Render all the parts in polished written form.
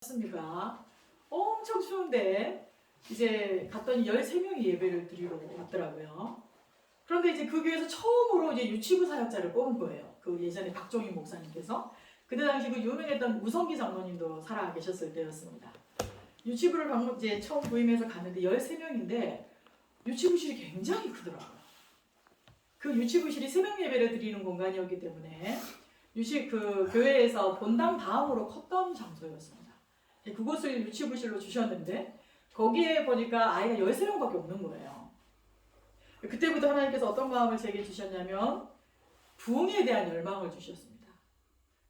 맞습니다. 엄청 추운데 이제 갔더니 13명이 예배를 드리러 왔더라고요. 그런데 이제 그 교회에서 처음으로 이제 유치부 사역자를 뽑은 거예요. 그 예전에 박종인 목사님께서. 그때 당시 그 유명했던 우성기 장로님도 살아 계셨을 때였습니다. 유치부를 이제 처음 부임해서 갔는데 13명인데 유치부실이 굉장히 크더라고요. 그 유치부실이 새벽 예배를 드리는 공간이었기 때문에 그 교회에서 본당 다음으로 컸던 장소였습니다. 그곳을 유치부실로 주셨는데 거기에 보니까 아이가 13명밖에 없는 거예요. 그때부터 하나님께서 어떤 마음을 제게 주셨냐면 부흥에 대한 열망을 주셨습니다.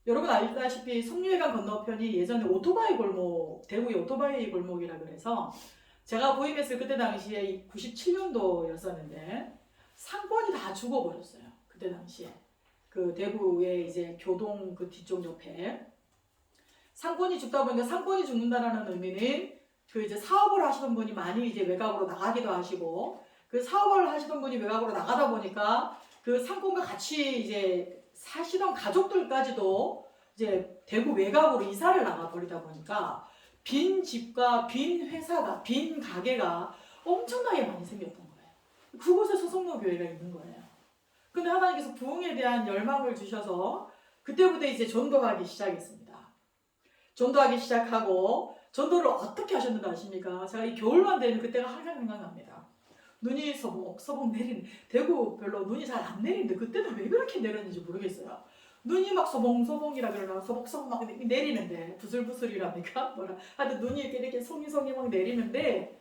여러분 알다시피 성류회관 건너편이 예전에 오토바이 골목, 대구의 오토바이 골목이라 그래서 제가 부임했을 그때 당시에 97년도였었는데 상권이 다 죽어버렸어요. 그때 당시에 그 대구의 이제 교동 그 뒤쪽 옆에 상권이 죽다 보니까 상권이 죽는다라는 의미는 그 이제 사업을 하시던 분이 많이 이제 외곽으로 나가기도 하시고 그 사업을 하시던 분이 외곽으로 나가다 보니까 그 상권과 같이 이제 사시던 가족들까지도 이제 대구 외곽으로 이사를 나가 버리다 보니까 빈 집과 빈 회사가 빈 가게가 엄청나게 많이 생겼던 거예요. 그곳에 소속노교회가 있는 거예요. 근데 하나님께서 부흥에 대한 열망을 주셔서 그때부터 이제 전도하기 시작했습니다. 전도하기 시작하고 전도를 어떻게 하셨는지 아십니까? 제가 이 겨울만 되면 그때가 항상 생각납니다. 눈이 서벅서벅 내리는 대구 별로 눈이 잘 안 내리는데 그때는 왜 그렇게 내렸는지 모르겠어요. 눈이 막 서봉서봉이라 그러나 서벅서벅 막 내리는데 부슬부슬이랍니까? 뭐라 하여튼 눈이 이렇게 송이송이 막 내리는데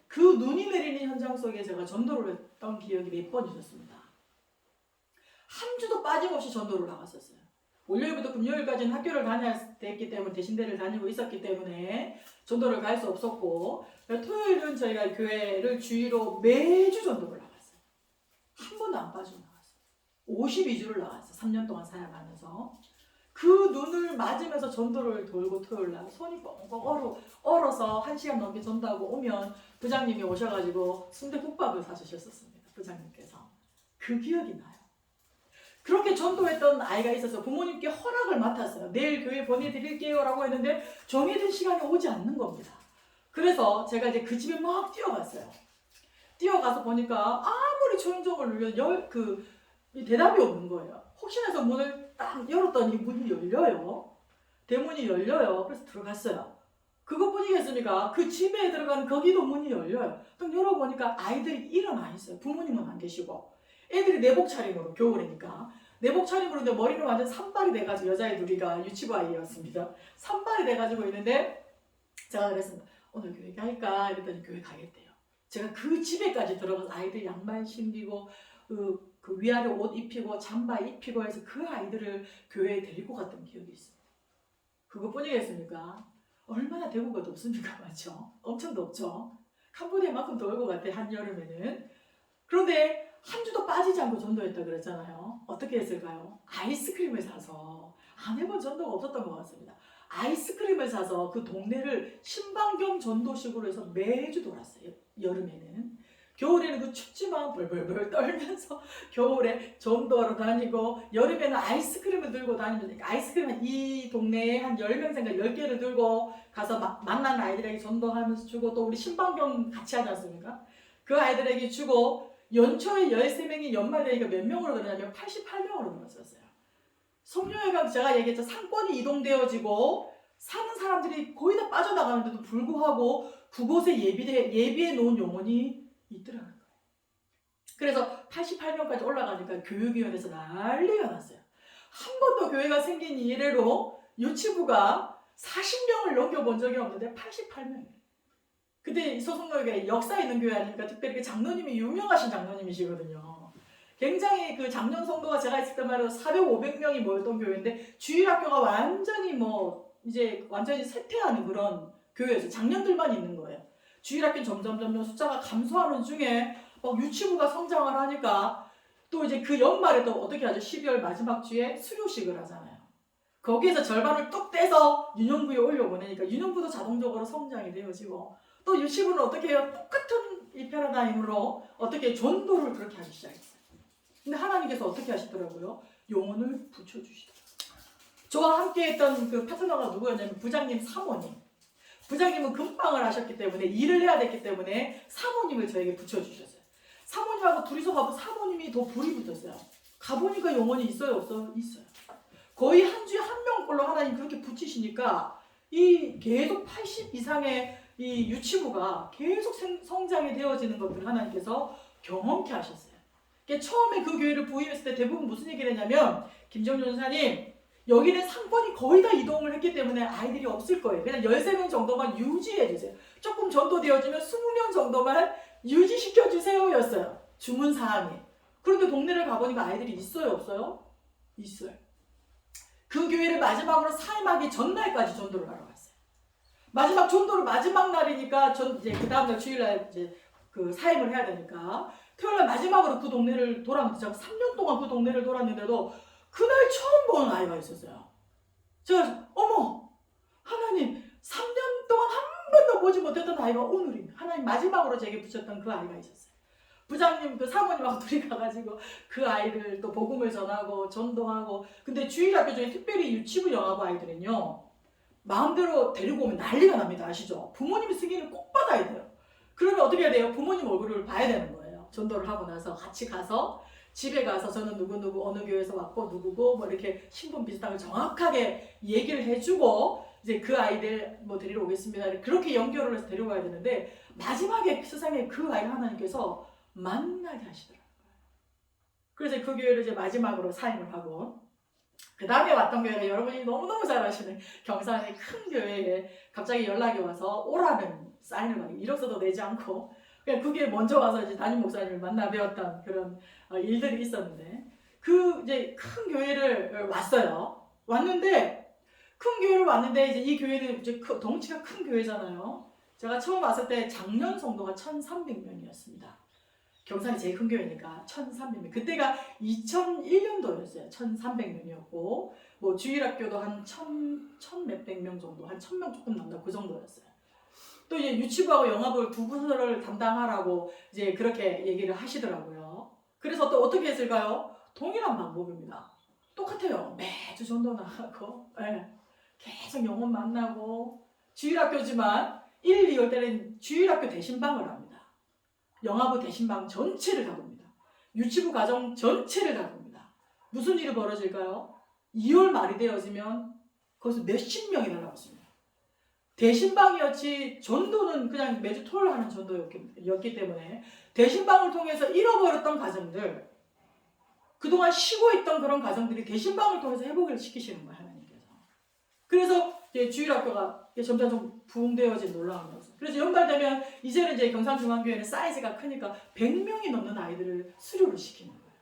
그 눈이 내리는 현장 속에 제가 전도를 했던 기억이 몇 번 있었습니다. 한 주도 빠짐없이 전도를 나갔었어요. 월요일부터 금요일까지는 학교를 다녀야 됐기 때문에 대신대를 다니고 있었기 때문에 전도를 갈 수 없었고 토요일은 저희가 교회를 주의로 매주 전도를 나갔어요. 한 번도 안 빠지고 나갔어요. 52주를 나갔어요. 3년 동안 사역하면서. 그 눈을 맞으면서 전도를 돌고 토요일 날 손이 뻥뻥 얼어서 1시간 넘게 전도하고 오면 부장님이 오셔가지고 순대국밥을 사주셨었습니다. 부장님께서. 그 기억이 나요. 그렇게 전도했던 아이가 있어서 부모님께 허락을 맡았어요. 내일 교회 보내드릴게요 라고 했는데 정해진 시간이 오지 않는 겁니다. 그래서 제가 이제 그 집에 막 뛰어갔어요. 뛰어가서 보니까 아무리 초인종을 눌려도 대답이 없는 거예요. 혹시나 해서 문을 딱 열었더니 문이 열려요. 대문이 열려요. 그래서 들어갔어요. 그것뿐이겠습니까? 그 집에 들어가는 거기도 문이 열려요. 딱 열어보니까 아이들이 일어나 있어요. 부모님은 안 계시고. 애들이 내복 차림으로 겨울이니까 내복 차림으로 이제 머리는 완전 산발이 돼가지고 여자애 둘이가 유치부 아이였습니다. 산발이 돼가지고 있는데 제가 그랬습니다. 오늘 교회 갈까? 이랬더니 교회 가겠대요. 제가 그 집에까지 들어가서 아이들 양말 신기고 그 위아래 옷 입히고 잠바 입히고 해서 그 아이들을 교회에 데리고 갔던 기억이 있습니다. 그것뿐이겠습니까? 얼마나 대구가 덥습니까? 맞죠? 엄청 덥죠? 캄보디아만큼 더울 것 같아 한여름에는. 그런데 한 주도 빠지지 않고 전도했다 그랬잖아요. 어떻게 했을까요? 아이스크림을 사서 안 해본 전도가 없었던 것 같습니다. 아이스크림을 사서 그 동네를 신방경 전도식으로 해서 매주 돌았어요. 여름에는. 겨울에는 그 춥지만 벌벌벌 떨면서 겨울에 전도하러 다니고 여름에는 아이스크림을 들고 다니면서 아이스크림 이 동네에 한 10명인가 10개를 들고 가서 만난 아이들에게 전도하면서 주고 또 우리 신방경 같이 하지 않습니까? 그 아이들에게 주고 연초에 13명이 연말되니까 몇 명으로 늘었냐면 88명으로 늘었었어요. 성령회관 제가 얘기했죠. 상권이 이동되어지고 사는 사람들이 거의 다 빠져나가는데도 불구하고 그곳에 예비해 놓은 영혼이 있더라는 거예요. 그래서 88명까지 올라가니까 교육위원회에서 난리가 났어요. 한 번도 교회가 생긴 이래로 유치부가 40명을 넘겨본 적이 없는데 88명이에요. 근데 소속노교회 역사 있는 교회 아닙니까? 특별히 그 장로님이 유명하신 장로님이시거든요. 굉장히 그 작년 성도가 제가 있을 때만 해도 400, 500명이 모였던 교회인데 주일학교가 완전히 이제 완전히 쇠퇴하는 그런 교회였어요. 작년들만 있는 거예요. 주일학교 점점 숫자가 감소하는 중에 유치부가 성장을 하니까 또 이제 그 연말에 또 어떻게 하죠? 12월 마지막 주에 수료식을 하잖아요. 거기에서 절반을 뚝 떼서 유년부에 올려보내니까 유년부도 자동적으로 성장이 되어지고 또 유치부는 어떻게 해요? 똑같은 이 패러다임으로 어떻게 전도를 그렇게 하기 시작했어요. 근데 하나님께서 어떻게 하시더라고요? 영혼을 붙여주시더라고요. 저와 함께 했던 그 파트너가 누구였냐면 부장님 사모님. 부장님은 금방을 하셨기 때문에 일을 해야 됐기 때문에 사모님을 저에게 붙여주셨어요. 사모님하고 둘이서 가고 사모님이 더 불이 붙었어요. 가보니까 영혼이 있어요, 없어요? 있어요. 거의 한 주에 한 명꼴로 하나님 그렇게 붙이시니까 이 계속 80 이상의 이 유치부가 계속 성장이 되어지는 것들을 하나님께서 경험케 하셨어요. 그러니까 처음에 그 교회를 부임했을 때 대부분 무슨 얘기를 했냐면, 김정준 전사님, 여기는 상권이 거의 다 이동을 했기 때문에 아이들이 없을 거예요. 그냥 13명 정도만 유지해 주세요. 조금 전도되어지면 20명 정도만 유지시켜 주세요 였어요. 주문 사항이. 그런데 동네를 가보니까 아이들이 있어요, 없어요? 있어요. 그 교회를 마지막으로 사임하기 전날까지 전도를 하러 갔어요. 마지막 전도를 마지막 날이니까 이제 그 다음날 주일날 이제 그 사임을 해야 되니까 토요일날 마지막으로 그 동네를 돌았는데, 제가 3년 동안 그 동네를 돌았는데도 그날 처음 보는 아이가 있었어요. 제가 어머, 하나님 3년 동안 한 번도 보지 못했던 아이가 오늘입니다. 하나님 마지막으로 제게 붙였던 그 아이가 있었어요. 부장님 그 사모님하고 둘이 가가지고 그 아이를 또 복음을 전하고 전도하고. 근데 주일학교 중에 특별히 유치부 영아부 아이들은요, 마음대로 데리고 오면 난리가 납니다. 아시죠? 부모님이 승인을 꼭 받아야 돼요. 그러면 어떻게 해야 돼요? 부모님 얼굴을 봐야 되는 거예요. 전도를 하고 나서 같이 가서 집에 가서 저는 누구누구 어느 교회에서 왔고 누구고 뭐 이렇게 신분 비슷한 걸 정확하게 얘기를 해주고 이제 그 아이들 뭐 데리러 오겠습니다. 그렇게 연결을 해서 데려가야 되는데, 마지막에 세상에 그 아이를 하나님께서 만나게 하시더라고요. 그래서 그 교회를 이제 마지막으로 사임을 하고, 그 다음에 왔던 교회가 여러분이 너무너무 잘 아시는 경산의 큰 교회에 갑자기 연락이 와서 오라는 사인을 막 이력서도 내지 않고 그냥 그게 먼저 와서 이제 담임 목사님을 만나 뵈었던 그런 일들이 있었는데, 그 이제 큰 교회를 왔어요. 왔는데 큰 교회를 왔는데 이제 이 교회는 이제 덩치가 큰 교회잖아요. 제가 처음 왔을 때 작년 성도가 1,300명이었습니다. 경산이 제일 큰 교회니까 1,300명. 그때가 2001년도였어요. 1,300명이었고 뭐 주일학교도 한 1,000 몇백 명 정도, 한 1,000명 조금 넘나 그 정도였어요. 또 이제 유치부하고 영아부를 두 부서를 담당하라고 이제 그렇게 얘기를 하시더라고요. 그래서 또 어떻게 했을까요? 동일한 방법입니다. 똑같아요. 매주 전도 나가고, 네. 계속 영혼 만나고, 주일학교지만 1, 2월 때는 주일학교 대신방을 합니다. 영아부 대신방 전체를 다 봅니다. 유치부 가정 전체를 다 봅니다. 무슨 일이 벌어질까요? 2월 말이 되어지면 거기서 몇십 명이 날아왔습니다. 대신방이었지 전도는 그냥 매주 토요일 하는 전도였기 때문에 대신방을 통해서 잃어버렸던 가정들, 그동안 쉬고 있던 그런 가정들이 대신방을 통해서 회복을 시키시는 거예요, 하나님께서. 그래서 이제 주일학교가 점점 좀 부흥되어진 놀라운 거죠. 그래서 연말 되면 이제는 이제 경산중앙교회는 사이즈가 크니까 100명이 넘는 아이들을 수료를 시키는 거예요.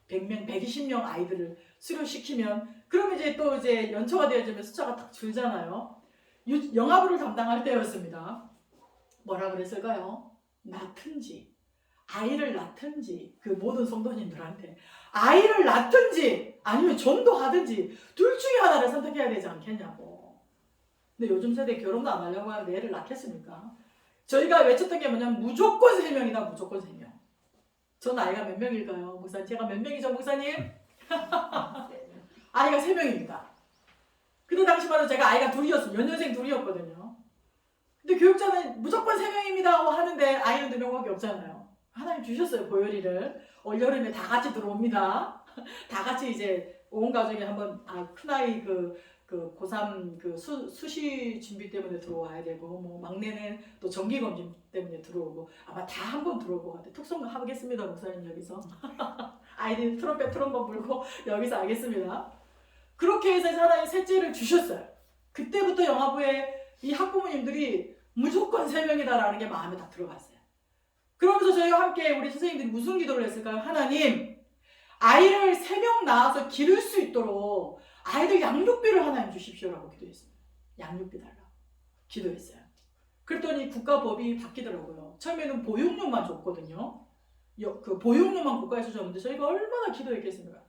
100명, 120명 아이들을 수료시키면, 그러면 이제 또 이제 연초가 되어지면 숫자가 딱 줄잖아요. 영아부를 담당할 때였습니다. 뭐라 그랬을까요? 낳든지, 아이를 낳든지, 그 모든 성도님들한테 아이를 낳든지 아니면 전도하든지 둘 중에 하나를 선택해야 되지 않겠냐고. 근데 요즘 세대 결혼도 안 하려고 하는데 애를 낳겠습니까? 저희가 외쳤던 게 뭐냐면 무조건 3명이다, 무조건 3명. 전 아이가 몇 명일까요? 목사님, 제가 몇 명이죠, 목사님? 아이가 3명입니다. 그때 당시만 해도 제가 아이가 둘이었어요. 연년생 둘이었거든요. 근데 교육자는 무조건 3명입니다 하는데 아이는 2명밖에 없잖아요. 하나님 주셨어요, 보혈이를. 올여름에 다 같이 들어옵니다. 다 같이 이제 온 가족이 한번, 큰아이 그 고3 그 수시 준비 때문에 들어와야 되고, 뭐 막내는 또 정기검진 때문에 들어오고, 아마 다 한 번 들어올 것 같아요. 특성도 하겠습니다, 목사님 여기서. 아이들 트럼펫 트럼본 불고 여기서 하겠습니다. 그렇게 해서 하나님 셋째를 주셨어요. 그때부터 영아부에 이 학부모님들이 무조건 3명이다라는 게 마음에 다 들어갔어요. 그러면서 저희와 함께 우리 선생님들이 무슨 기도를 했을까요? 하나님, 아이를 3명 낳아서 기를 수 있도록 아이들 양육비를 하나님 주십시오라고 기도했습니다. 양육비 달라고 기도했어요. 그랬더니 국가법이 바뀌더라고요. 처음에는 보육료만 줬거든요. 그 보육료만 국가에서 줬는데 저희가 얼마나 기도했겠습니까?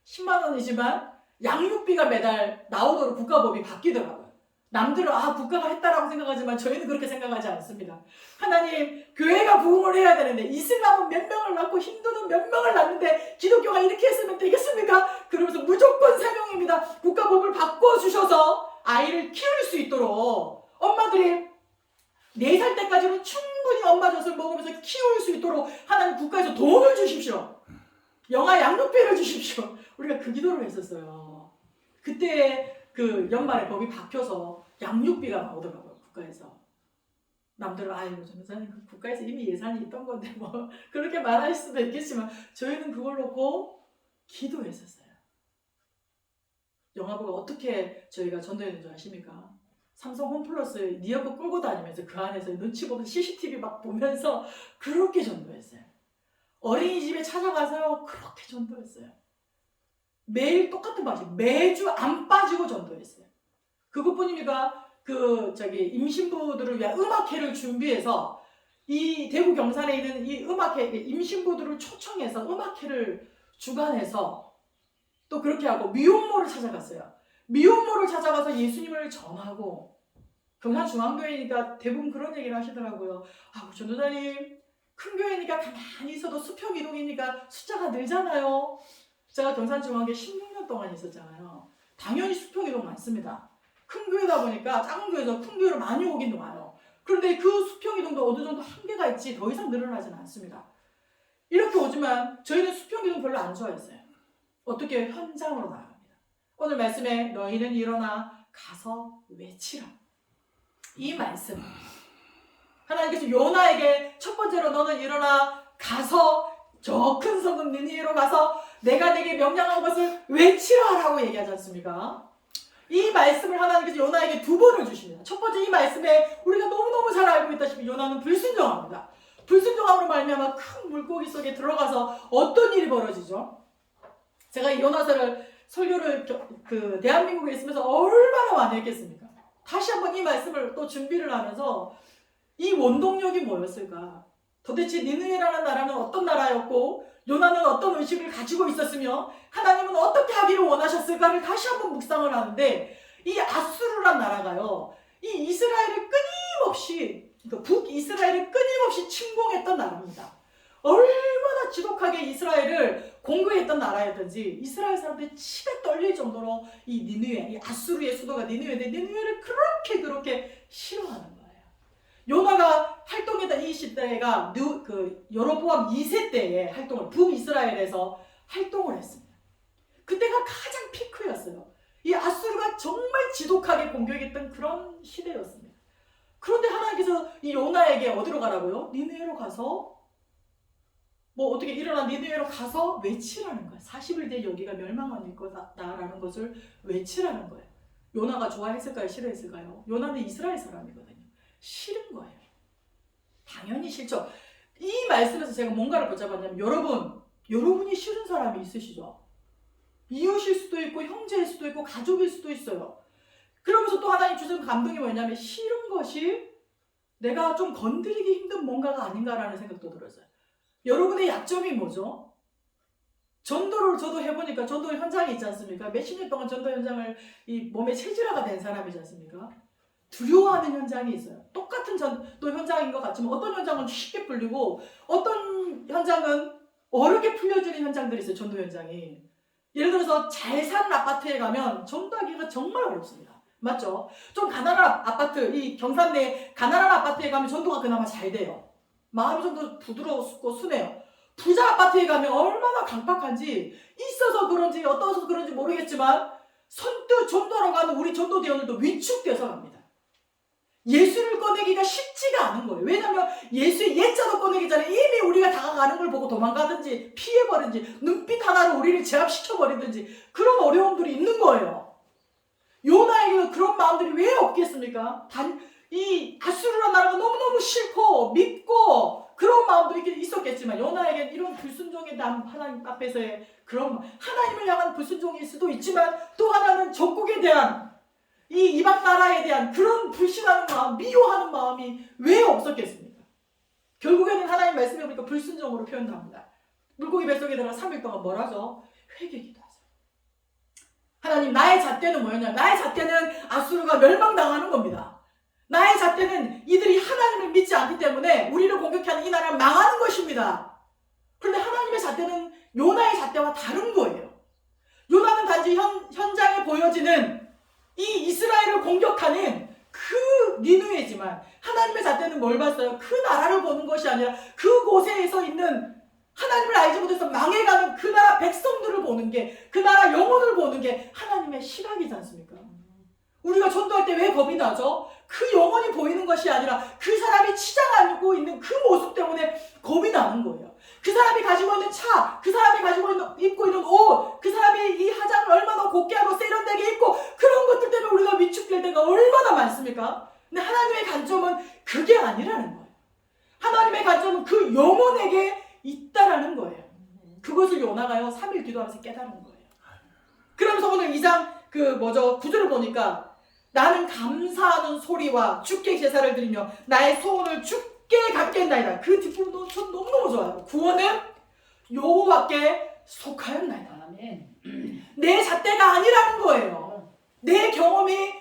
10만 원이지만 양육비가 매달 나오도록 국가법이 바뀌더라고요. 남들은 국가가 했다라고 생각하지만 저희는 그렇게 생각하지 않습니다. 하나님, 교회가 부흥을 해야 되는데 이슬람은 몇 명을 낳고 힌두는 몇 명을 낳는데 기독교가 이렇게 했으면 되겠습니까? 그러면서 무조건 3명입니다. 국가법을 바꿔주셔서 아이를 키울 수 있도록 엄마들이 4살 때까지는 충분히 엄마 젖을 먹으면서 키울 수 있도록 하나님 국가에서 돈을 주십시오. 영아 양육비를 주십시오. 우리가 그 기도를 했었어요. 그때 그 연말에 법이 바뀌어서 양육비가 나오더라고요. 국가에서. 남들은 아이고 전도사님 국가에서 이미 예산이 있던 건데 뭐 그렇게 말할 수도 있겠지만 저희는 그걸 놓고 기도했었어요. 영화부가 어떻게 저희가 전도했는 줄 아십니까? 삼성 홈플러스 니어커 끌고 다니면서 그 안에서 눈치 보면 CCTV 막 보면서 그렇게 전도했어요. 어린이집에 찾아가서 그렇게 전도했어요. 매일 똑같은 방식, 매주 안 빠지고 전도했어요. 그것뿐입니까? 임신부들을 위한 음악회를 준비해서 이 대구 경산에 있는 이 음악회, 임신부들을 초청해서 음악회를 주관해서 또 그렇게 하고 미혼모를 찾아갔어요. 미혼모를 찾아가서 예수님을 전하고 경산중앙교회니까 대부분 그런 얘기를 하시더라고요. 아, 전도사님 큰 교회니까 가만히 있어도 수평 이동이니까 숫자가 늘잖아요. 제가 경산중앙교회 16년 동안 있었잖아요. 당연히 수평 이동 많습니다. 큰 교회다 보니까 작은 교회에서 큰 교회로 많이 오긴 와요. 그런데 그 수평 이동도 어느 정도 한계가 있지 더 이상 늘어나지는 않습니다. 이렇게 오지만 저희는 수평 이동 별로 안 좋아했어요. 어떻게 현장으로 나갑니다. 오늘 말씀에 너희는 일어나 가서 외치라. 이 말씀 하나님께서 요나에게 첫 번째로 너는 일어나 가서 저 큰 성읍 니느웨로 가서 내가 내게 명령한 것을 외치라 라고 얘기하지 않습니까? 이 말씀을 하나님께서 요나에게 2번을 주십니다. 첫 번째 이 말씀에 우리가 너무너무 잘 알고 있다시피 요나는 불순종합니다. 불순종함으로 말미암아 큰 물고기 속에 들어가서 어떤 일이 벌어지죠? 제가 이 요나서를 설교를 대한민국에 있으면서 얼마나 많이 했겠습니까? 다시 한번 이 말씀을 또 준비를 하면서 이 원동력이 뭐였을까? 도대체 니느웨라는 나라는 어떤 나라였고 요나는 어떤 의식을 가지고 있었으며 하나님은 어떻게 하기를 원하셨을까를 다시 한번 묵상을 하는데 이 아수르란 나라가요. 이 이스라엘을 끊임없이 북이스라엘을 끊임없이 침공했던 나라입니다. 얼마나 지독하게 이스라엘을 공격했던 나라였던지 이스라엘 사람들이 치가 떨릴 정도로 이 니느웨, 이 아수르의 수도가 니느웨인데 니느웨를 그렇게 싫어하는 거예요. 요나가 활동했던 이 시대가 여로보암 2세 때에 북이스라엘에서 활동을 했습니다. 그때가 가장 피크였어요. 이 아수르가 정말 지독하게 공격했던 그런 시대였습니다. 그런데 하나님께서 이 요나에게 어디로 가라고요? 니느웨로 가서 어떻게 일어나 니느웨로 가서 외치라는 거예요. 40일 뒤에 여기가 멸망할 거다라는 것을 외치라는 거예요. 요나가 좋아했을까요? 싫어했을까요? 요나는 이스라엘 사람이거든요. 싫은 거예요. 당연히 싫죠. 이 말씀에서 제가 뭔가를 붙잡았냐면 여러분이 싫은 사람이 있으시죠? 이웃일 수도 있고 형제일 수도 있고 가족일 수도 있어요. 그러면서 또 하나님 주신 감동이 뭐냐면 싫은 것이 내가 좀 건드리기 힘든 뭔가가 아닌가라는 생각도 들었어요. 여러분의 약점이 뭐죠? 전도를 저도 해보니까 전도 현장이 있지 않습니까? 몇십 년 동안 전도 현장을 이 몸에 체질화가 된 사람이지 않습니까? 두려워하는 현장이 있어요. 똑같은 전도 현장인 것 같지만 어떤 현장은 쉽게 풀리고 어떤 현장은 어렵게 풀려지는 현장들이 있어요. 전도 현장이. 예를 들어서 잘 사는 아파트에 가면 전도하기가 정말 어렵습니다. 맞죠? 좀 가난한 아파트, 이 경산 내 가난한 아파트에 가면 전도가 그나마 잘 돼요. 마음이 좀 더 부드럽고 순해요. 부자 아파트에 가면 얼마나 강팍한지 있어서 그런지 어떠서 그런지 모르겠지만 선뜻 전도하러 가는 우리 전도대원들도 위축돼서 갑니다. 예수를 꺼내기가 쉽지가 않은 거예요. 왜냐하면 예수의 옛자도 꺼내기 전에 이미 우리가 다가가는 걸 보고 도망가든지 피해버리든지 눈빛 하나로 우리를 제압시켜버리든지 그런 어려움들이 있는 거예요. 요나에게도 그런 마음들이 왜 없겠습니까? 이 아수르라는 나라가 너무너무 싫고 밉고 그런 마음도 있었겠지만 요나에게는 이런 불순종에 대한 하나님 앞에서의 그런 하나님을 향한 불순종일 수도 있지만 또 하나는 적국에 대한 이 이방 나라에 대한 그런 불신하는 마음, 미워하는 마음이 왜 없었겠습니까? 결국에는 하나님 말씀해 보니까 불순종으로 표현합니다. 물고기 뱃속에 들어가 3일 동안 뭘 하죠? 회개기도 하죠. 하나님 나의 잣대는 뭐였냐면 나의 잣대는 아수르가 멸망당하는 겁니다. 나의 잣대는 이들이 하나님을 믿지 않기 때문에 우리를 공격하는 이 나라는 망하는 것입니다. 그런데 하나님의 잣대는 요나의 잣대와 다른 거예요. 요나는 단지 현장에 보여지는 이 이스라엘을 공격하는 그 니누에지만 하나님의 잣대는 뭘 봤어요? 그 나라를 보는 것이 아니라 그곳에서 있는 하나님을 알지 못해서 망해가는 그 나라 백성들을 보는 게, 그 나라 영혼을 보는 게 하나님의 시각이지 않습니까? 우리가 전도할 때 왜 겁이 나죠? 그 영혼이 보이는 것이 아니라 그 사람이 치장하고 있는 그 모습 때문에 겁이 나는 거예요. 그 사람이 가지고 있는 차, 그 사람이 가지고 있는, 입고 있는 옷, 그 사람이 이 화장을 얼마나 곱게 하고 세련되게 입고, 그런 것들 때문에 우리가 위축될 때가 얼마나 많습니까? 근데 하나님의 관점은 그게 아니라는 거예요. 하나님의 관점은 그 영혼에게 있다라는 거예요. 그것을 요나가요 3일 기도하면서 깨달은 거예요. 그러면서 오늘 2장 9절을 보니까 나는 감사하는 소리와 주께 제사를 드리며 나의 소원을 주께 갚겠나이다. 그 뒷부분도 전 너무너무 좋아요. 구원은 여호와께 속하였나이다. 아멘. 내 잣대가 아니라는 거예요. 내 경험이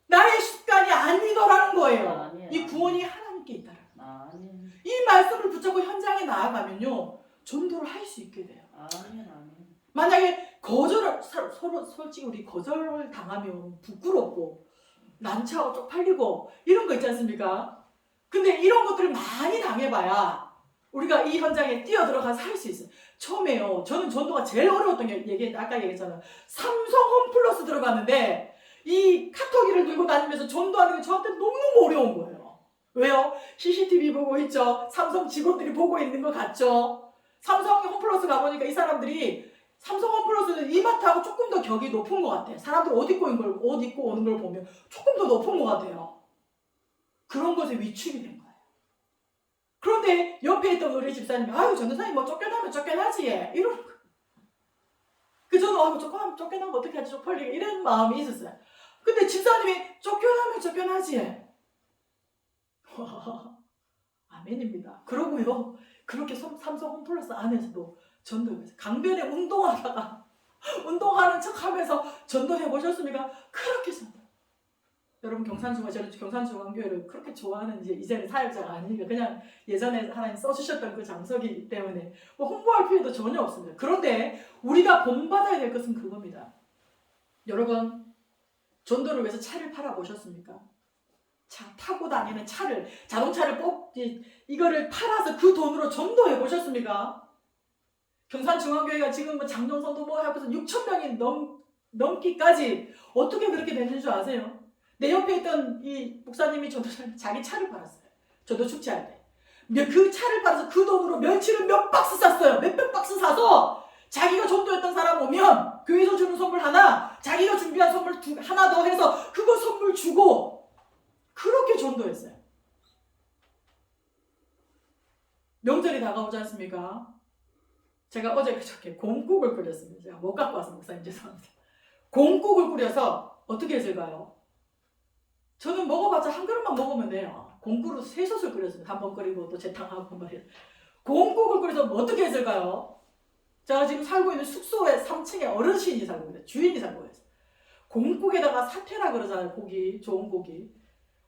나의 습관이 아니더라는 거예요. 아멘. 이 구원이 하나님께 있다라. 아멘. 이 말씀을 붙잡고 현장에 나아가면요 전도를 할 수 있게 돼요. 아멘. 아멘. 만약에 거절을 서로 솔직히 우리 거절을 당하면 부끄럽고 난처하고 쪽팔리고 이런 거 있지 않습니까? 근데 이런 것들을 많이 당해봐야 우리가 이 현장에 뛰어들어가서 할 수 있어요. 처음에요. 저는 전도가 제일 어려웠던 게 아까 얘기했잖아요. 삼성 홈플러스 들어갔는데 이 카톡기를 들고 다니면서 전도하는 게 저한테 너무너무 어려운 거예요. 왜요? CCTV 보고 있죠. 삼성 직원들이 보고 있는 것 같죠. 삼성 홈플러스 가보니까 이 사람들이 삼성 홈플러스는 이마트하고 조금 더 격이 높은 것 같아요. 사람들 옷 입고 오는 걸 보면 조금 더 높은 것 같아요. 그런 것에 위축이 된 거예요. 그런데 옆에 있던 우리 집사님이 아유 전도사님 뭐 쫓겨나면 쫓겨나지 이런 저는 조금 쫓겨나면 어떻게 하지 쪽팔리게 이런 마음이 있었어요. 근데 집사님이 쫓겨나면 쫓겨나지 아멘입니다. 그러고요 그렇게 삼성 홈플러스 안에서도 전도해보세요. 강변에 운동하다가 운동하는 척하면서 전도해 보셨습니까? 그렇게 전도. 여러분 저는 경산중앙교회를 그렇게 좋아하는 이제는 사역자가 아니니까 그냥 예전에 하나님 써주셨던 그 장소이기 때문에 뭐 홍보할 필요도 전혀 없습니다. 그런데 우리가 본받아야 될 것은 그겁니다. 여러분 전도를 위해서 차를 팔아보셨습니까? 차 타고 다니는 차를 자동차를 이거를 팔아서 그 돈으로 전도해 보셨습니까? 경산중앙교회가 지금 뭐 장정선도 뭐 하면서 6,000명이 넘기까지 어떻게 그렇게 되는 줄 아세요? 내 옆에 있던 이 목사님이 자기 차를 팔았어요. 저도 축제할 때. 그 차를 팔아서 그 돈으로 멸치를 몇 박스 샀어요. 몇백 박스 사서 자기가 전도했던 사람 오면 교회에서 주는 선물 하나, 자기가 준비한 선물 하나 더 해서 그거 선물 주고 그렇게 전도했어요. 명절이 다가오지 않습니까? 제가 어제 그저께 곰국을 끓였습니다. 제가 못 갖고 와서 목사님 죄송합니다. 곰국을 끓여서 어떻게 했을까요? 저는 먹어봤자 한 그릇만 먹으면 돼요. 곰국으로 3솥을 끓였습니다. 한 번 끓이고 또 재탕하고 말이에요. 곰국을 끓여서 어떻게 했을까요? 제가 지금 살고 있는 숙소에 3층에 어르신이 살고 있어요. 주인이 살고 있어요. 곰국에다가 사태라 그러잖아요. 고기, 좋은 고기.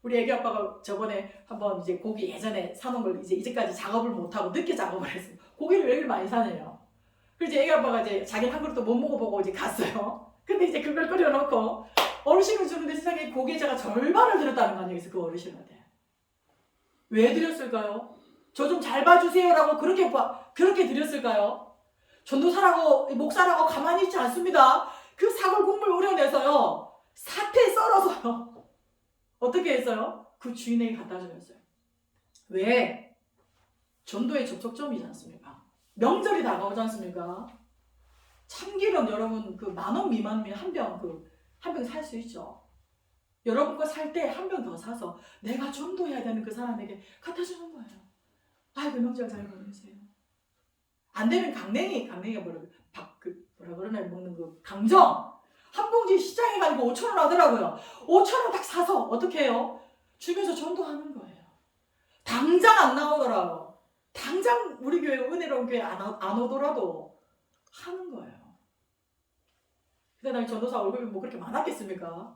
우리 애기 아빠가 저번에 한번 이제 고기 예전에 사놓은 걸 이제까지 작업을 못하고 늦게 작업을 했어요. 고기를 왜 이렇게 많이 사네요. 그래서 애기 아빠가 이제 자기는 한 그릇도 못 먹어보고 이제 갔어요. 근데 이제 그걸 끓여놓고 어르신을 주는데 세상에 고기에 제가 절반을 드렸다는 거 아니겠어요? 그 어르신한테. 왜 드렸을까요? 저 좀 잘 봐주세요라고 그렇게 드렸을까요? 전도사라고 목사라고 가만히 있지 않습니다. 그 사골 국물 우려내서요. 사태 썰어서요. 어떻게 했어요? 그 주인에게 갖다 주셨어요. 왜? 전도의 접촉점이지 않습니까? 명절이 다가오지 않습니까? 참기름 여러분 그 10,000원 미만이면 한 병 살 수 있죠. 여러분 거 살 때 한 병 더 사서 내가 전도해야 되는 그 사람에게 갖다 주는 거예요. 아이고 명절 잘 보내세요. 안 되면 강냉이가 뭐라 그러나요? 먹는 그 강정 한 봉지 시장에 가지고 5,000원 하더라고요. 5,000원 딱 사서 어떻게 해요? 주면서 전도하는 거예요. 당장 안 나오더라고요. 당장 우리 교회 은혜로운 교회 안 오더라도 하는 거예요. 근데 나 전도사 얼굴이 뭐 그렇게 많았겠습니까?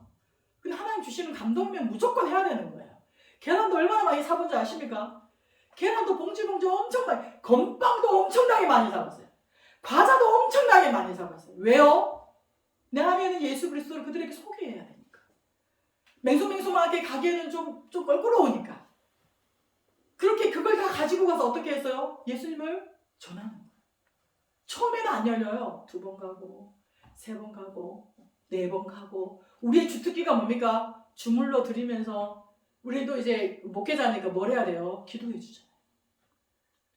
근데 하나님 주시는 감동이면 무조건 해야 되는 거예요. 계란도 얼마나 많이 사본지 아십니까? 계란도 봉지 엄청 많이, 건빵도 엄청나게 많이 사봤어요. 과자도 엄청나게 많이 사봤어요. 왜요? 내 안에 있는 예수 그리스도를 그들에게 소개해야 되니까. 맹숭맹숭하게 가기에는 좀 껄끄러우니까. 그렇게 그걸 다 가지고 가서 어떻게 했어요? 예수님을 전하는 거예요. 처음에는 안 열려요. 2번 가고 3번 가고 4번 가고. 우리의 주특기가 뭡니까? 주물러 드리면서 우리도 이제 목회자니까 뭘 해야 돼요? 기도해 주잖아요.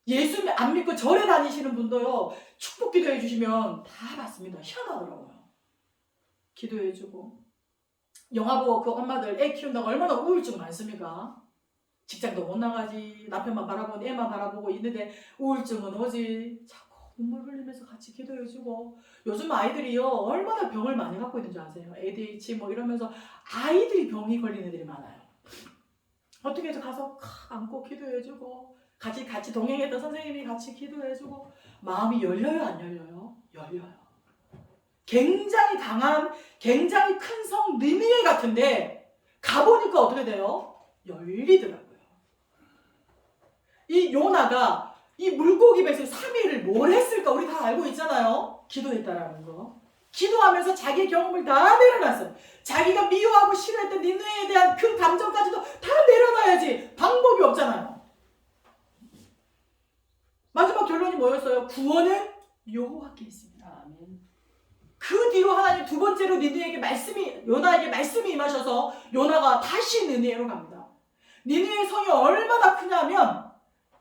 예수 안 믿고 절에 다니시는 분도요, 축복 기도해 주시면 다 받습니다. 희한하더라고요. 기도해 주고. 영화 보고 그 엄마들 애 키운다고 얼마나 우울증 많습니까? 직장도 못 나가지, 남편만 바라보고 애만 바라보고 있는데 우울증은 오지. 자꾸 눈물 흘리면서 같이 기도해 주고. 요즘 아이들이요, 얼마나 병을 많이 갖고 있는 줄 아세요? ADHD 뭐 이러면서 아이들이 병이 걸린 애들이 많아요. 어떻게 해서 가서 안고 기도해 주고, 같이 동행했던 선생님이 같이 기도해 주고. 마음이 열려요, 안 열려요? 열려요. 굉장히 강한, 굉장히 큰 성 느니웨 같은데 가보니까 어떻게 돼요? 열리더라고요. 이 요나가 이 물고기 뱃속에 3일을 뭘 했을까? 우리 다 알고 있잖아요. 기도했다라는 거. 기도하면서 자기의 경험을 다 내려놨어요. 자기가 미워하고 싫어했던 니느웨에 대한 그 감정까지도 다 내려놔야지 방법이 없잖아요. 마지막 결론이 뭐였어요? 구원은 여호와께 있습니다. 아멘. 그 뒤로 하나님 2번째로 니느웨에게 요나에게 말씀이 임하셔서 요나가 다시 니느웨로 갑니다. 니느웨 성이 얼마나 크냐면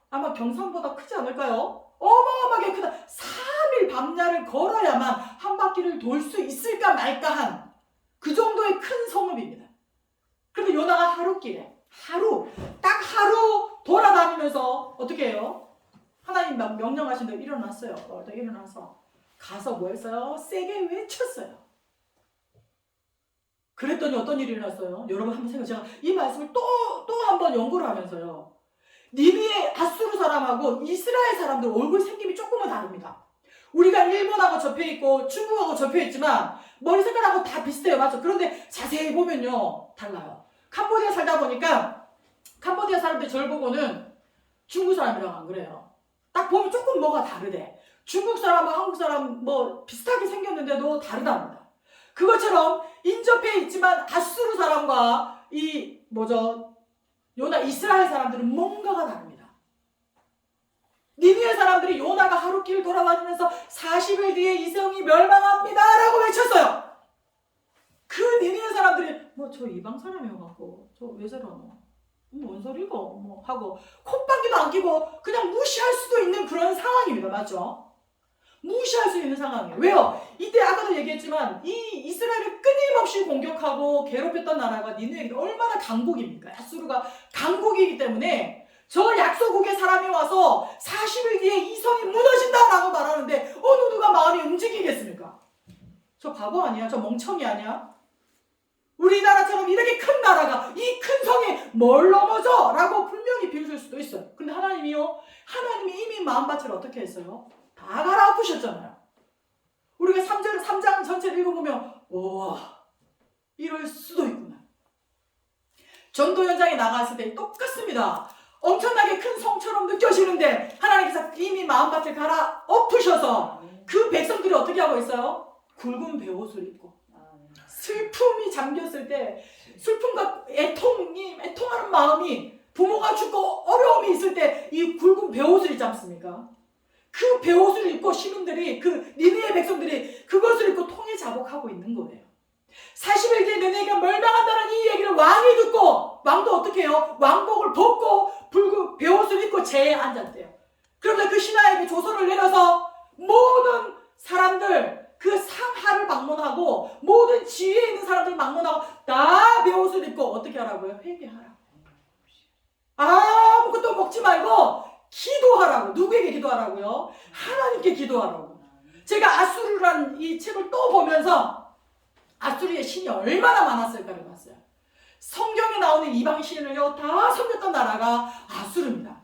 아마 경산보다 크지 않을까요? 어마어마하게 크다. 3일 밤야를 걸어야만 한 바퀴를 돌 수 있을까 말까 한 그 정도의 큰 성읍입니다. 그런데 요나가 딱 하루 돌아다니면서 어떻게 해요? 하나님 명령하신 대로 일어났어요. 일어나서 가서 뭐 했어요? 세게 외쳤어요. 그랬더니 어떤 일이 일어났어요? 여러분 한번 생각해. 제가 이 말씀을 또 한 번 연구를 하면서요. 니느웨 아수르 사람하고 이스라엘 사람들 얼굴 생김이 조금은 다릅니다. 우리가 일본하고 접해있고 중국하고 접해있지만 머리 색깔하고 다 비슷해요. 맞죠? 그런데 자세히 보면요, 달라요. 캄보디아 살다 보니까 캄보디아 사람들 절 보고는 중국 사람이랑 안 그래요. 딱 보면 조금 뭐가 다르대. 중국 사람과 한국 사람 뭐 비슷하게 생겼는데도 다르답니다. 그것처럼 인접해 있지만 아수르 사람과 요나 이스라엘 사람들은 뭔가가 다릅니다. 니느웨 사람들이 요나가 하루길 돌아다니면서 40일 뒤에 이 성이 멸망합니다 라고 외쳤어요. 그 니느웨 사람들이 저 이방 사람이어갖고 저 왜 저러노? 뭔 소리고? 하고 콧방귀도 안 끼고 그냥 무시할 수도 있는 그런 상황입니다. 맞죠? 무시할 수 있는 상황이에요. 왜요? 이때 아까도 얘기했지만 이 이스라엘을 끊임없이 공격하고 괴롭혔던 나라가 니느웨가 얼마나 강국입니까? 아수르가 강국이기 때문에 저 약소국의 사람이 와서 40일 뒤에 이 성이 무너진다라고 말하는데 어느 누가 마음이 움직이겠습니까? 저 바보 아니야? 저 멍청이 아니야? 우리나라처럼 이렇게 큰 나라가 이 큰 성에 뭘 넘어져? 라고 분명히 비웃을 수도 있어요. 근데 하나님이 이미 마음밭을 어떻게 했어요? 다 갈아엎으셨잖아요. 우리가 3장 전체를 읽어보면 와, 이럴 수도 있구나. 전도 현장에 나갔을 때 똑같습니다. 엄청나게 큰 성처럼 느껴지는데 하나님께서 이미 마음밭을 갈아엎으셔서 그 백성들이 어떻게 하고 있어요? 굵은 베옷을 입고 슬픔이 잠겼을 때 슬픔과 애통하는 마음이 부모가 죽고 어려움이 있을 때 이 굵은 베옷을 입지 않습니까? 그 베옷을 입고 시민들이 그 니느웨 백성들이 그것을 입고 통해 자복하고 있는 거예요. 40일 뒤에 니느웨가 멸망한다는 이 얘기를 왕이 듣고 왕도 어떻게 해요? 왕복을 벗고 붉은 베옷을 입고 제에 앉았대요. 그러면서 그 신하에게 조서를 내려서 모든 사람들 그 상하를 방문하고 모든 지위에 있는 사람들 방문하고 다 베옷을 입고 어떻게 하라고요? 회개하라고. 아무것도 먹지 말고 기도하라고. 누구에게 기도하라고요? 하나님께 기도하라고. 제가 아수르라는 이 책을 또 보면서 아수르의 신이 얼마나 많았을까를 봤어요. 성경에 나오는 이방 신을요 다 섬겼던 나라가 아수르입니다.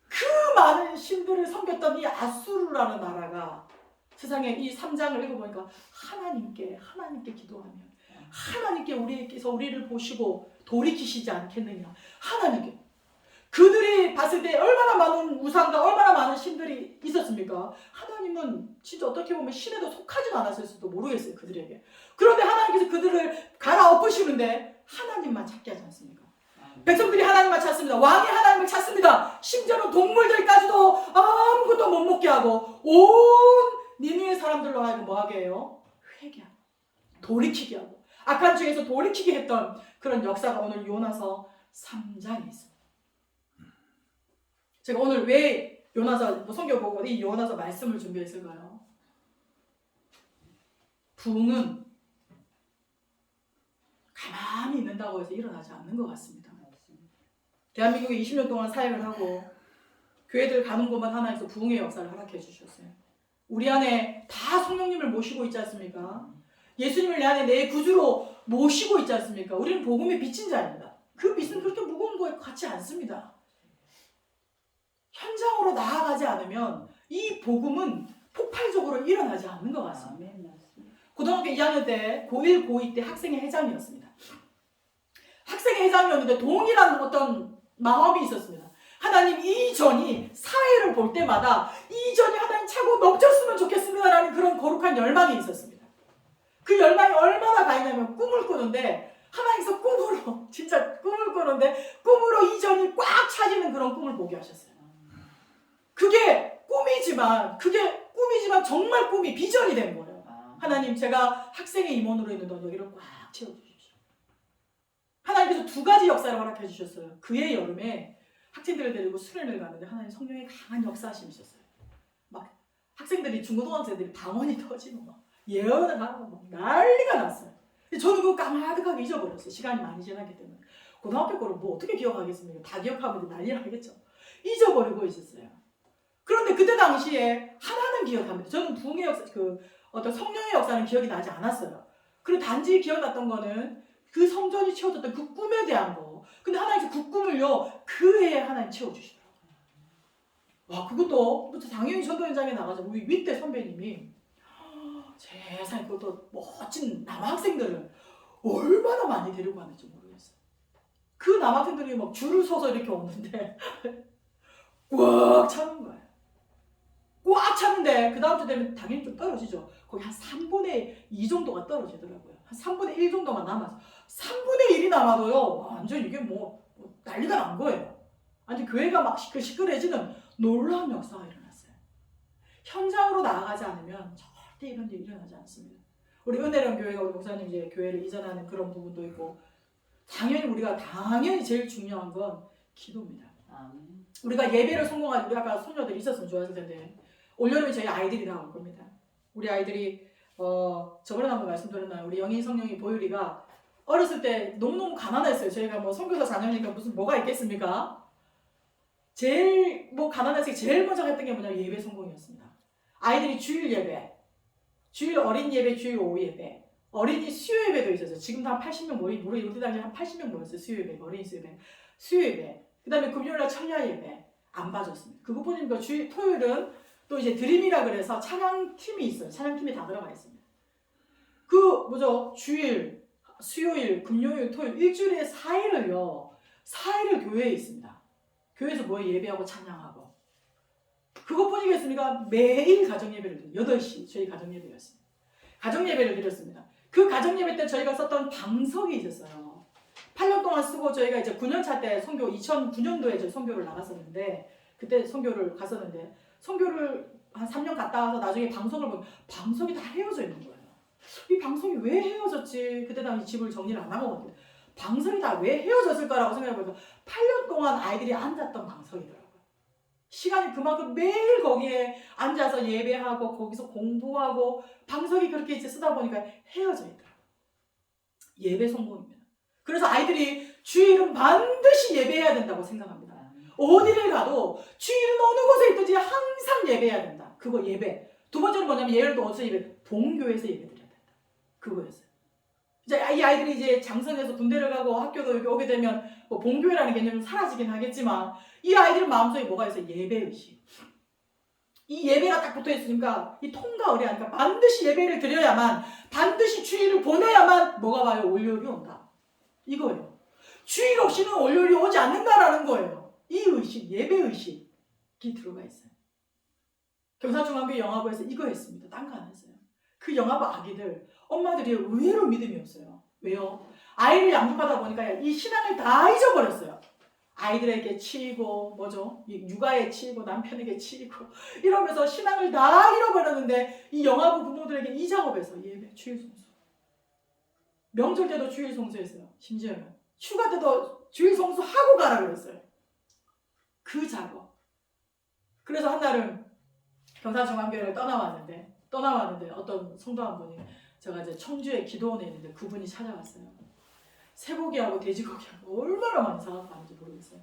그 많은 신들을 섬겼던 이 아수르라는 나라가 세상에 이 3장을 읽어보니까 하나님께 기도하면 하나님께 우리께서 우리를 보시고 돌이키시지 않겠느냐. 하나님께 그들이 봤을 때 얼마나 많은 우상과 얼마나 많은 신들이 있었습니까? 하나님은 진짜 어떻게 보면 신에도 속하지도 않았을지도 모르겠어요, 그들에게. 그런데 하나님께서 그들을 갈아엎으시는데 하나님만 찾게 하지 않습니까? 백성들이 하나님만 찾습니다. 왕이 하나님을 찾습니다. 심지어는 동물들까지도 아무것도 못 먹게 하고 온 니느웨 사람들로 하여금 뭐하게 해요? 회개하고 돌이키게 하고 악한 죄에서 돌이키게 했던 그런 역사가 오늘 요나서 3장에 있습니다. 제가 오늘 왜 요나서 성경 보고 이 요나서 말씀을 준비했을까요? 부흥은 가만히 있는다고 해서 일어나지 않는 것 같습니다. 대한민국에 20년 동안 사역을 하고 교회들 가는 곳만 하나에서 부흥의 역사를 허락해 주셨어요. 우리 안에 다 성령님을 모시고 있지 않습니까? 예수님을 내 안에 내 구주로 모시고 있지 않습니까? 우리는 복음의 빛인 자입니다. 그 빛은 그렇게 무거운 것 같지 않습니다. 현장으로 나아가지 않으면 이 복음은 폭발적으로 일어나지 않는 것 같습니다. 고등학교 2학년 때 고1, 고2 때 학생회 회장이었습니다. 학생회 회장이었는데 동일한 어떤 마음이 있었습니다. 하나님 이전이 사회를 볼 때마다 이전이 하나님 차고 넘쳤으면 좋겠습니다라는 그런 거룩한 열망이 있었습니다. 그 열망이 얼마나 가있냐면 꿈을 꾸는데 하나님께서 꿈으로 진짜 꿈을 꾸는데 꿈으로 이전이 꽉 차지는 그런 꿈을 보게 하셨어요. 그게 꿈이지만 정말 꿈이 비전이 된 거예요. 하나님 제가 학생의 임원으로 있는 여기를 꽉 채워주십시오. 하나님께서 두 가지 역사를 허락해 주셨어요. 그해 여름에 학생들을 데리고 수련을 가는데 하나님 성령의 강한 역사하심이 있었어요. 막 학생들이 중고등학생들이 방언이 터지고 막 예언을 하고 막 난리가 났어요. 저는 그거 까마득하게 잊어버렸어요. 시간이 많이 지났기 때문에. 고등학교 거를 뭐 어떻게 기억하겠습니까? 다 기억하면 난리 나겠죠. 잊어버리고 있었어요. 그런데 그때 당시에 하나는 기억합니다. 저는 부흥의 역사, 어떤 성령의 역사는 기억이 나지 않았어요. 그리고 단지 기억났던 거는 그 성전이 채워졌던 그 꿈에 대한 거. 근데 하나님께서 그 꿈을요, 그 해에 하나님 채워주시더라고요. 와, 그것도 당연히 전도 현장에 나가서 우리 윗대 선배님이 세상에 그것도 멋진 남학생들을 얼마나 많이 데리고 왔는지 모르겠어요. 그 남학생들이 막 줄을 서서 이렇게 오는데 꽉 차는 거예요. 꽉 찼는데 그 다음 주 되면 당연히 좀 떨어지죠. 거기 한 3분의 2 정도가 떨어지더라고요. 한 3분의 1 정도만 남았어. 3분의 1이 남아도요. 완전 이게 뭐 난리가 난 거예요. 완전 교회가 막 시끌시끌해지는 놀라운 역사가 일어났어요. 현장으로 나아가지 않으면 절대 이런 일이 일어나지 않습니다. 우리 은혜령 교회가 우리 목사님 이제 교회를 이전하는 그런 부분도 있고 당연히 제일 중요한 건 기도입니다. 우리가 예배를 성공한 우리 아까 손녀들이 있었으면 좋았을 텐데 올여름에 저희 아이들이 나올 겁니다. 우리 아이들이 저번에 한번 말씀드렸나요? 우리 영희 성령이 보율이가 어렸을 때 너무너무 가난했어요. 저희가 뭐 선교사 자녀니까 뭐가 있겠습니까? 제일 가난해서 제일 먼저 했던 게 뭐냐면 예배 성공이었습니다. 아이들이 주일 예배, 주일 어린 예배, 주일 오후 예배, 어린이 수요 예배도 있었어요. 지금도 한 80명 우리 당시에 한 80명 모였어요. 수요 예배, 어린이 수요 예배. 그 다음에 금요일날 천야 예배 안 빠졌습니다. 그것뿐이니까 토요일은 또 이제 드림이라 그래서 찬양팀이 있어요. 찬양팀이 다 들어가 있습니다. 주일, 수요일, 금요일, 토요일 일주일에 4일을 교회에 있습니다. 교회에서 예배하고 찬양하고. 그것뿐이겠습니까? 매일 가정예배를 드려요. 8시 저희 가정예배였습니다. 가정예배를 드렸습니다. 그 가정예배 때 저희가 썼던 방석이 있었어요. 8년 동안 쓰고 저희가 이제 9년차 때 2009년도에 저 선교를 나갔었는데 그때 선교를 갔었는데 선교를 한 3년 갔다 와서 나중에 방석을 보면 방석이 다 헤어져 있는 거예요. 이 방석이 왜 헤어졌지? 그때 당시 집을 정리를 안 하고 방석이 다 왜 헤어졌을까라고 생각해보니까 8년 동안 아이들이 앉았던 방석이더라고요. 시간이 그만큼 매일 거기에 앉아서 예배하고 거기서 공부하고 방석이 그렇게 이제 쓰다 보니까 헤어져 있더라고요. 예배 성공입니다. 그래서 아이들이 주일은 반드시 예배해야 된다고 생각합니다. 어디를 가도 주일은 어느 곳에 있든지 항상 예배해야 된다. 그거 예배. 두 번째는 뭐냐면 예를 들어 어디서 예배? 본교에서 예배드려야 된다. 그거였어요. 이제 이 아이들이 이제 장성해서 군대를 가고 학교도 여기 오게 되면 본교회라는 개념이 사라지긴 하겠지만 이 아이들 마음속에 뭐가 있어요? 예배의식. 이 예배가 딱 붙어 있으니까 이 통과 의례하니까 반드시 예배를 드려야만 반드시 주일을 보내야만 뭐가 와요? 월요일이 온다. 이거예요. 주일 없이는 월요일이 오지 않는다라는 거예요. 이 의식, 예배 의식이 들어가 있어요. 경산중앙교회 영화부에서 이거 했습니다. 딴 거 안 했어요. 그 영화부 아기들, 엄마들이 의외로 믿음이 없어요. 왜요? 아이를 양육하다 보니까 이 신앙을 다 잊어버렸어요. 아이들에게 치이고 뭐죠? 육아에 치이고 남편에게 치이고 이러면서 신앙을 다 잃어버렸는데 이 영화부 부모들에게 이 작업에서 예배, 주일성수. 명절 때도 주일성수했어요. 심지어는 휴가 때도 주일성수하고 가라 그랬어요. 그 작업. 그래서 한 날은 경산중앙교회를 떠나왔는데 어떤 성도 한 분이 제가 이제 청주에 기도원에 있는데 그분이 찾아왔어요. 쇠고기하고 돼지고기하고 얼마나 많이 사갖고 왔는지 모르겠어요.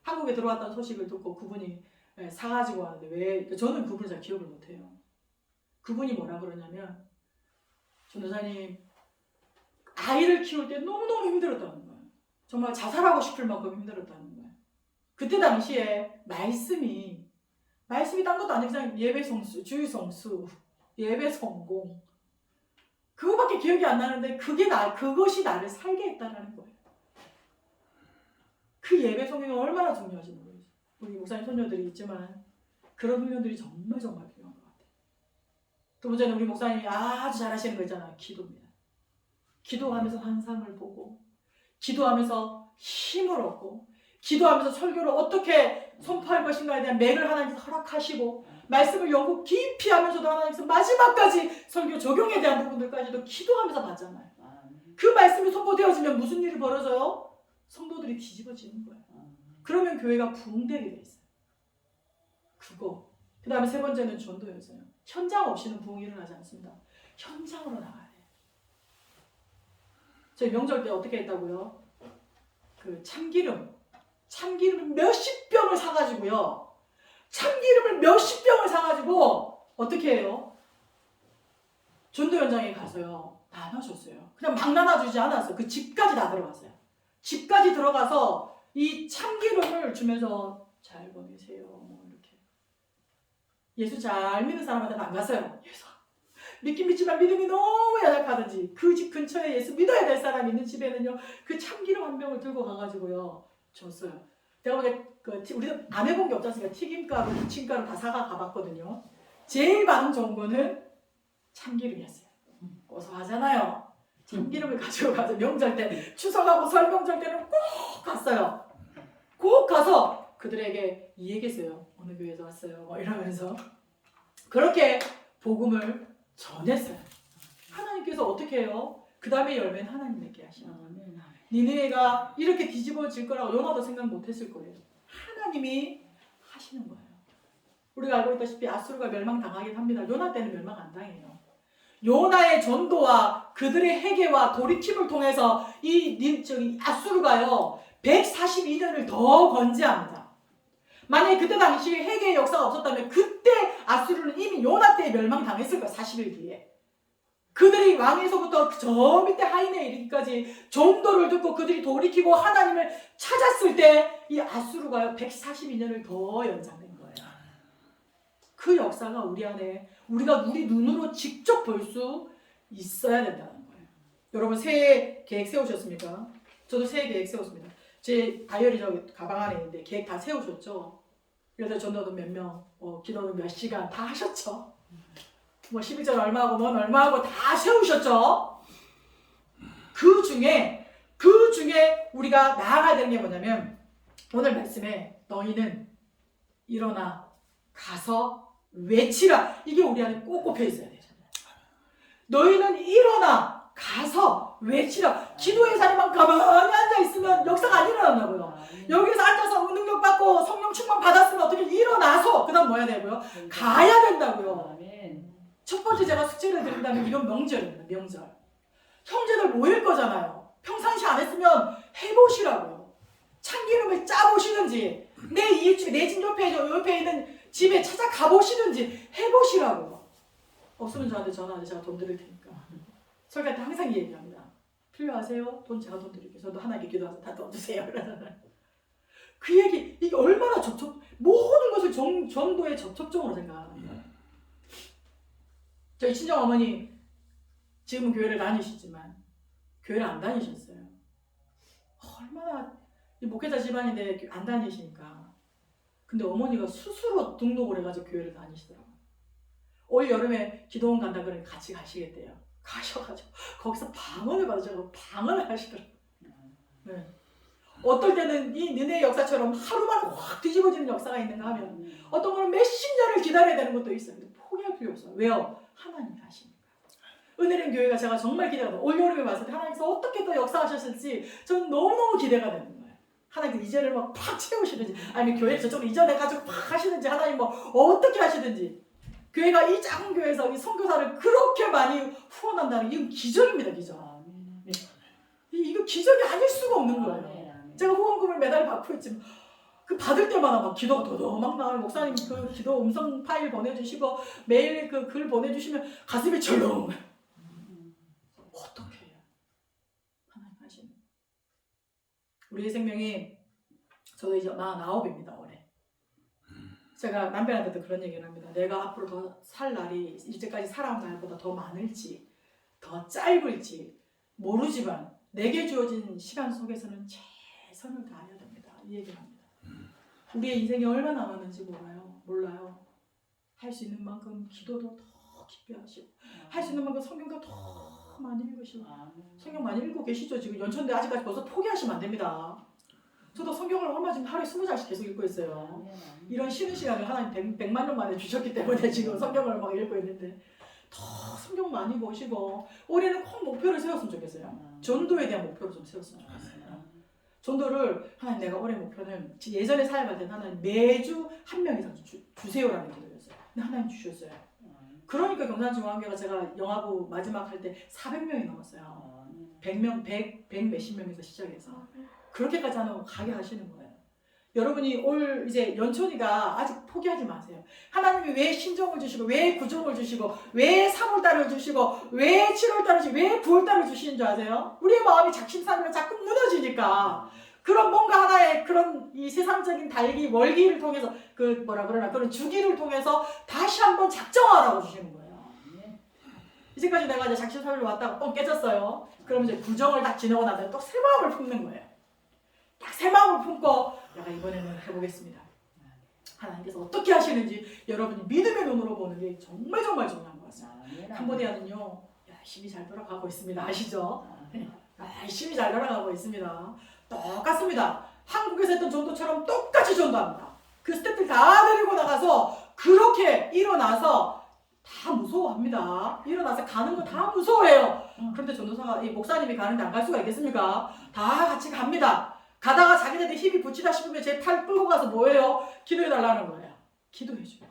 한국에 들어왔다는 소식을 듣고 그분이 사가지고 왔는데 왜 저는 그분을 잘 기억을 못해요. 그분이 뭐라 그러냐면 전도사님 아이를 키울 때 너무너무 힘들었다는 거예요. 정말 자살하고 싶을 만큼 힘들었다는 거예요. 그때 당시에 말씀이 딴 것도 아니고 그냥 예배 성수, 주일 성수, 예배 성공 그거밖에 기억이 안 나는데 그것이 나를 살게 했다는 거예요. 그 예배 성경이 얼마나 중요하지 모르겠어요. 우리 목사님 손녀들이 있지만 그런 훈련들이 정말 필요한 것 같아요. 두 번째는 우리 목사님이 아주 잘하시는 거 있잖아요. 기도입니다. 기도하면서 환상을 보고 기도하면서 힘을 얻고 기도하면서 설교를 어떻게 선포할 것인가에 대한 맥을 하나님께서 허락하시고 말씀을 연구 깊이 하면서도 하나님께서 마지막까지 설교 적용에 대한 부분들까지도 기도하면서 봤잖아요. 그 말씀이 선포되어지면 무슨 일이 벌어져요? 성도들이 뒤집어지는 거예요. 그러면 교회가 부흥되게 돼 있어요. 그거. 그 다음에 세 번째는 전도였어요. 현장 없이는 부흥이 일어나지 않습니다. 현장으로 나가야 돼요. 저희 명절 때 어떻게 했다고요? 그 참기름 몇십 병을 사가지고요. 참기름을 몇십 병을 사가지고 어떻게 해요? 전도 현장에 가서요. 나눠줬어요. 그냥 막 나눠주지 않았어요. 그 집까지 다 들어갔어요. 집까지 들어가서 이 참기름을 주면서 잘 보내세요. 뭐 이렇게. 예수 잘 믿는 사람한테는 안 갔어요. 예수 믿긴 믿지만 믿음이 너무 연약하든지 그 집 근처에 예수 믿어야 될 사람이 있는 집에는요. 그 참기름 한 병을 들고 가가지고요. 줬어요. 제가 보기에 우리도 안 해본 게 없지 않습니까? 튀김가루, 부침가루 다 사가 가봤거든요. 제일 반응 좋은 거는 참기름이었어요. 고소하잖아요. 참기름을 가지고 가서 명절 때, 추석하고 설 명절 때는 꼭 갔어요. 꼭 가서 그들에게 이 얘기했어요. 어느 교회에서 왔어요. 뭐 이러면서 그렇게 복음을 전했어요. 하나님께서 어떻게 해요? 그 다음에 열매는 하나님 맺게 하시나. 니네가 이렇게 뒤집어질 거라고 요나도 생각 못했을 거예요. 하나님이 하시는 거예요. 우리가 알고 있다시피 아수르가 멸망당하긴 합니다. 요나 때는 멸망 안 당해요. 요나의 전도와 그들의 회개와 돌이킴을 통해서 아수르가요 142년을 더 건재합니다. 만약에 그때 당시 회개의 역사가 없었다면 그때 아수르는 이미 요나 때에 멸망당했을 거예요. 40일 뒤에. 그들이 왕에서부터 저 밑에 하인에 이르기까지 전도를 듣고 그들이 돌이키고 하나님을 찾았을 때 이 아수르가요 142년을 더 연장된 거예요. 그 역사가 우리 안에 우리가 우리 눈으로 직접 볼 수 있어야 된다는 거예요. 여러분 새해 계획 세우셨습니까? 저도 새해 계획 세웠습니다. 제 다이어리 저기 가방 안에 있는데 계획 다 세우셨죠? 그래서 전도는 몇 명, 기도는 몇 시간 다 하셨죠? 뭐 11절 얼마하고 뭔 얼마하고 다 세우셨죠? 그 중에 우리가 나아가야 되는 게 뭐냐면 오늘 말씀에 너희는 일어나 가서 외치라. 이게 우리 안에 꼭 꼽혀 있어야 되잖아요. 너희는 일어나 가서 외치라. 기도의 자리만 가만히 앉아있으면 역사가 안 일어난다고요. 여기서 앉아서 능력 받고 성령 충만 받았으면 어떻게 일어나서 그 다음 뭐 해야 되고요? 가야 된다고요. 첫 번째 제가 숙제를 드린다면 이건 명절입니다. 명절. 형제들 모일 거잖아요. 평상시 안 했으면 해보시라고요. 참기름을 짜보시든지 내 집 옆에 있는 집에 찾아가 보시든지 해보시라고요. 없으면 저한테 전화하세요. 제가 돈 드릴 테니까. 설교할 때 항상 이 얘기합니다. 필요하세요? 돈 제가 돈 드릴게요. 저도 하나님께 기도해서 다 돈 주세요. 그 얘기 이게 얼마나 모든 것을 전도의 접촉점으로 생각하는 거예요. 저희 친정어머니 지금은 교회를 다니시지만 교회를 안 다니셨어요. 얼마나 이 목회자 집안인데 안 다니시니까. 근데 어머니가 스스로 등록을 해가지고 교회를 다니시더라고요. 올 여름에 기도원 간다 그러니까 같이 가시겠대요. 가셔가지고 거기서 방언을 받으셔서 방언을 하시더라고요. 네. 어떨 때는 이 니네 역사처럼 하루만 확 뒤집어지는 역사가 있는가 하면 어떤 거는 몇십 년을 기다려야 되는 것도 있어요. 근데 포기할 필요 없어요. 왜요? 하나님이 하시니까. 은혜는 교회가 제가 정말 기대가 돼요. 올 여름에 봤을 때 하나님께서 어떻게 또 역사하셨을지 저는 너무너무 기대가 되는 거예요. 하나님께서 이전을 막 팍 채우시든지 아니면 교회 저쪽으로 이전해 가지고 팍 하시든지 하나님 뭐 어떻게 하시든지 교회가 이 작은 교회에서 이 선교사를 그렇게 많이 후원한다는 이건 기적입니다. 기적. 이거 기적이 아닐 수가 없는 거예요. 제가 후원금을 매달 받고 있지만 그 받을 때마다 막 기도가 더더 막 나와요. 목사님 그 기도 음성 파일 보내주시고 매일 그 글 보내주시면 가슴이 철렁. 어떻게 해요? 하나님 하시는. 우리의 생명이 저도 이제 49입니다. 올해. 제가 남편한테도 그런 얘기를 합니다. 내가 앞으로 더 살 날이 이제까지 살아온 날보다 더 많을지 더 짧을지 모르지만 내게 주어진 시간 속에서는 최선을 다해야 됩니다. 이 얘기를 합니다. 우리의 인생이 얼마나 남았는지 몰라요. 할 수 있는 만큼 기도도 더 깊이 하시고 할 수 있는 만큼 성경도 더 많이 읽으시고 성경 많이 읽고 계시죠? 지금 연천대 아직까지 벌써 포기하시면 안 됩니다. 저도 성경을 얼마 지금 하루에 20장씩 계속 읽고 있어요. 이런 쉬는 시간을 하나님 100만 년 만에 주셨기 때문에 지금 성경을 막 읽고 있는데 더 성경 많이 보시고 올해는 꼭 목표를 세웠으면 좋겠어요. 전도에 대한 목표를 좀 세웠으면 좋겠어요. 전도를 하나님 내가 올해 목표는 예전에 사역할 때는 하나님 매주 한 명 이상 주세요라는 기도였어요. 근데 하나님 주셨어요. 그러니까 경산중앙교회가 제가 영화부 마지막 할 때 400명이 넘었어요. 100명, 100 몇십 명에서 시작해서 그렇게까지 하는 가게 하시는 거예요. 여러분이 올 이제 연초니까 아직 포기하지 마세요. 하나님이 왜 신정을 주시고 왜 구정을 주시고 왜 3월달을 주시고 왜 7월달을 주시고 왜 9월달을 주시는 줄 아세요? 우리의 마음이 작심삼일로 자꾸 무너지니까 그런 뭔가 하나의 그런 이 세상적인 달기 월기를 통해서 그 뭐라 그러나 그런 주기를 통해서 다시 한번 작정하라고 주시는 거예요. 이제까지 내가 이제 작심삼일로 왔다가 뻥 깨졌어요. 그럼 이제 구정을 딱 지나고 나서 또 새 마음을 품는 거예요. 딱 새 마음을 품고 내가 이번에는 해보겠습니다. 하나님께서 어떻게 하시는지 여러분이 믿음의 눈으로 보는 게 정말 중요한 것 같습니다. 캄보디아는요 열심히 잘 돌아가고 있습니다. 아시죠? 열심히 잘 돌아가고 있습니다. 똑같습니다. 한국에서 했던 전도처럼 똑같이 전도합니다. 그 스태프들 다 데리고 나가서 그렇게 일어나서 다 무서워합니다. 일어나서 가는 거 다 무서워해요. 그런데 전도사가 이 목사님이 가는데 안 갈 수가 있겠습니까? 다 같이 갑니다. 가다가 자기네들 힘이 붙이다 싶으면 제 팔 끌고 가서 뭐예요? 기도해달라는 거예요. 기도해줘요.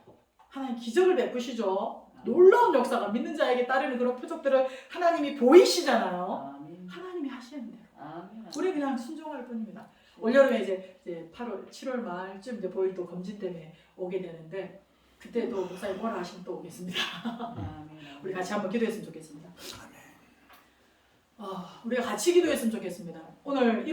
하나님 기적을 베푸시죠. 놀라운 역사가 믿는 자에게 따르는 그런 표적들을 하나님이 보이시잖아요. 하나님이 하시는 대로. 우리 그냥 순종할 뿐입니다. 올여름에 이제 8월, 7월 말쯤 이제 보일 또 검진 때문에 오게 되는데 그때 또 목사님 뭐라 하시면 또 오겠습니다. 우리 같이 한번 기도했으면 좋겠습니다. 우리가 같이 기도했으면 좋겠습니다. 오늘